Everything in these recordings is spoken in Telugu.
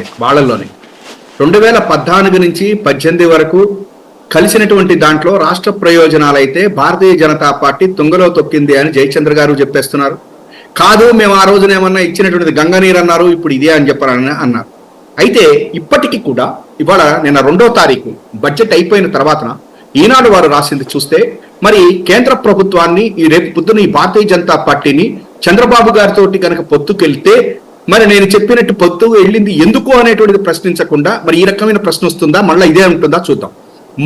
ఉంది వాళ్ళల్లోనే. 2014 నుంచి 18 వరకు కలిసినటువంటి దాంట్లో రాష్ట్ర ప్రయోజనాలైతే భారతీయ జనతా పార్టీ తుంగలో తొక్కింది అని జయచంద్ర గారు చెప్పేస్తున్నారు. కాదు, మేము ఆ రోజున ఏమన్నా ఇచ్చినటువంటిది గంగనీరు అన్నారు, ఇప్పుడు ఇదే అని చెప్పారని అన్నారు. అయితే ఇప్పటికీ కూడా ఇవాళ నిన్న 2వ తారీఖు బడ్జెట్ అయిపోయిన తర్వాత ఈనాడు వారు రాసింది చూస్తే మరి కేంద్ర ప్రభుత్వాన్ని ఈ రేపు పొద్దున ఈ భారతీయ జనతా పార్టీని చంద్రబాబు గారితో కనుక పొత్తుకెళ్తే మరి నేను చెప్పినట్టు పొత్తు వెళ్ళింది ఎందుకు అనేటువంటిది ప్రశ్నించకుండా మరి ఈ రకమైన ప్రశ్న వస్తుందా, మళ్ళీ ఇదే ఉంటుందా చూద్దాం.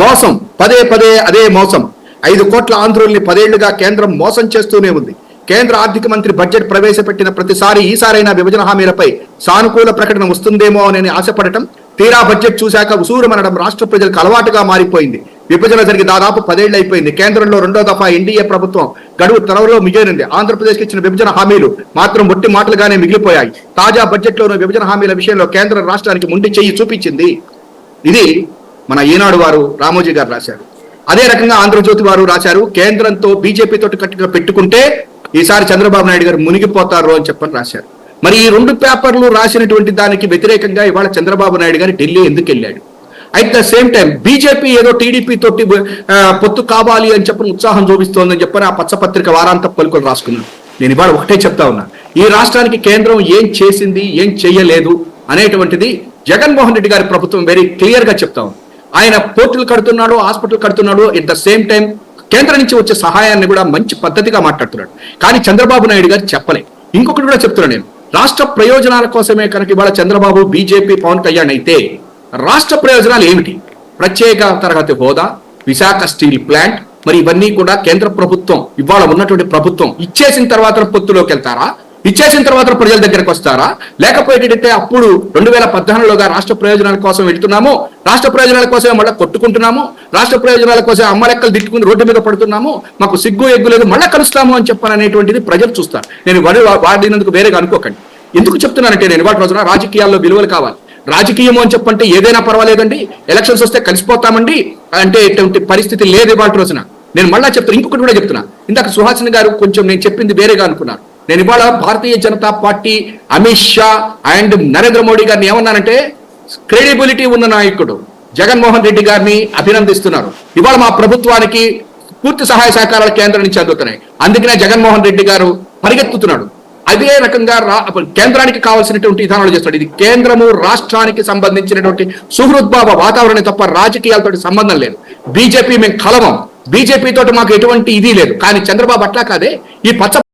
మోసం, పదే పదే అదే మోసం. 5 కోట్ల ఆంధ్రుల్ని 10 ఏళ్లుగా కేంద్రం మోసం చేస్తూనే ఉంది. కేంద్ర ఆర్థిక మంత్రి బడ్జెట్ ప్రవేశపెట్టిన ప్రతిసారి ఈసారైనా విభజన హామీలపై సానుకూల ప్రకటన వస్తుందేమో అని ఆశపడటం, తీరా బడ్జెట్ చూశాక ఉసూరుమనడం రాష్ట్ర ప్రజలకు అలవాటుగా మారిపోయింది. విభజన జరిగి దాదాపు 10 ఏళ్లు అయిపోయింది. కేంద్రంలో 2వ దఫా ఎన్డీఏ ప్రభుత్వం గడువు త్వరలో మిగిలింది. ఆంధ్రప్రదేశ్కి ఇచ్చిన విభజన హామీలు మాత్రం ఒట్టి మాటలుగానే మిగిలిపోయాయి. తాజా బడ్జెట్లోనూ విభజన హామీల విషయంలో కేంద్రం రాష్ట్రానికి ముందు చెయ్యి చూపించింది. ఇది మన ఈనాడు వారు రామోజీ గారు రాశారు. అదే రకంగా ఆంధ్రజ్యోతి వారు రాశారు, కేంద్రంతో బీజేపీతో కట్టుగా పెట్టుకుంటే ఈసారి చంద్రబాబు నాయుడు గారు మునిగిపోతారు అని చెప్పని రాశారు. మరి ఈ 2 పేపర్లు రాసినటువంటి దానికి వ్యతిరేకంగా ఇవాళ చంద్రబాబు నాయుడు గారు ఢిల్లీ ఎందుకు వెళ్ళాడు? At the same time BJP ఏదో టీడీపీ తోటి పొత్తు కావాలి అని చెప్పని ఉత్సాహం చూపిస్తోందని చెప్పని ఆ పచ్చపత్రిక వారాంత పలుకులు రాసుకున్నాను. నేను ఇవాళ ఒకటే చెప్తా ఉన్నా, ఈ రాష్ట్రానికి కేంద్రం ఏం చేసింది, ఏం చేయలేదు అనేటువంటిది జగన్మోహన్ రెడ్డి గారి ప్రభుత్వం వెరీ క్లియర్ గా చెప్తా ఉంది. ఆయన పోర్టులు కడుతున్నాడు, హాస్పిటల్ కడుతున్నాడు, ఎట్ ద సేమ్ టైం కేంద్రం నుంచి వచ్చే సహాయాన్ని కూడా మంచి పద్ధతిగా మాట్లాడుతున్నాడు. కానీ చంద్రబాబు నాయుడు గారు చెప్పలే. ఇంకొకటి కూడా చెప్తున్నాను నేను, రాష్ట్ర ప్రయోజనాల కోసమే కనుక ఇవాళ చంద్రబాబు, బీజేపీ, పవన్ కళ్యాణ్ అయితే రాష్ట్ర ప్రయోజనాలు ఏమిటి? ప్రత్యేక తరగతి హోదా, విశాఖ స్టీల్ ప్లాంట్, మరి ఇవన్నీ కూడా కేంద్ర ప్రభుత్వం ఇవాళ ఉన్నటువంటి ప్రభుత్వం ఇచ్చేసిన తర్వాత పొత్తులోకి వెళ్తారా? ఇచ్చేసిన తర్వాత ప్రజల దగ్గరకు వస్తారా? లేకపోతే అప్పుడు 2014లోగా రాష్ట్ర ప్రయోజనాల కోసం వెళ్తున్నాము, రాష్ట్ర ప్రయోజనాల కోసమే మళ్ళీ కొట్టుకుంటున్నాము, రాష్ట్ర ప్రయోజనాల కోసం అమ్మలెక్కలు తిట్టుకుని రోడ్డు మీద పడుతున్నాము, మాకు సిగ్గు ఎగ్గు లేదు, మళ్ళీ కలుస్తాము అని చెప్పాలనేటువంటిది ప్రజలు చూస్తారు. నేను వాడినందుకు వేరేగా అనుకోకండి. ఎందుకు చెప్తున్నానంటే నేను ఇవాళ రోజున రాజకీయాల్లో విలువలు కావాలి. రాజకీయము అని చెప్పంటే ఏదైనా పర్వాలేదండి, ఎలక్షన్స్ వస్తే కలిసిపోతామండి అంటే ఇటువంటి పరిస్థితి లేదు ఇవాళ రోజున. నేను మళ్ళా చెప్తాను, ఇంకొకటి కూడా చెప్తున్నా. ఇందాక సుహాసిని గారు కొంచెం నేను చెప్పింది వేరేగా అనుకున్నారు. నేను ఇవాళ భారతీయ జనతా పార్టీ అమిత్ షా అండ్ నరేంద్ర మోడీ గారిని ఏమన్నానంటే, క్రెడిబిలిటీ ఉన్న నాయకుడు జగన్మోహన్ రెడ్డి గారిని అభినందిస్తున్నారు. ఇవాళ మా ప్రభుత్వానికి పూర్తి సహాయ సహకారాలు కేంద్రం నుంచి అందుతున్నాయి. అందుకనే జగన్మోహన్ రెడ్డి గారు పరిగెత్తుతున్నాడు. అదే రకంగా కేంద్రానికి కావాల్సినటువంటి విధానాలు చేస్తాడు. ఇది కేంద్రము రాష్ట్రానికి సంబంధించినటువంటి సుహృద్భావ వాతావరణం తప్ప రాజకీయాలతో సంబంధం లేదు. బీజేపీ మేము కలవం, బీజేపీ తోటి మాకు ఎటువంటి ఇది లేదు. కానీ చంద్రబాబు అట్లా కాదే, ఈ పచ్చ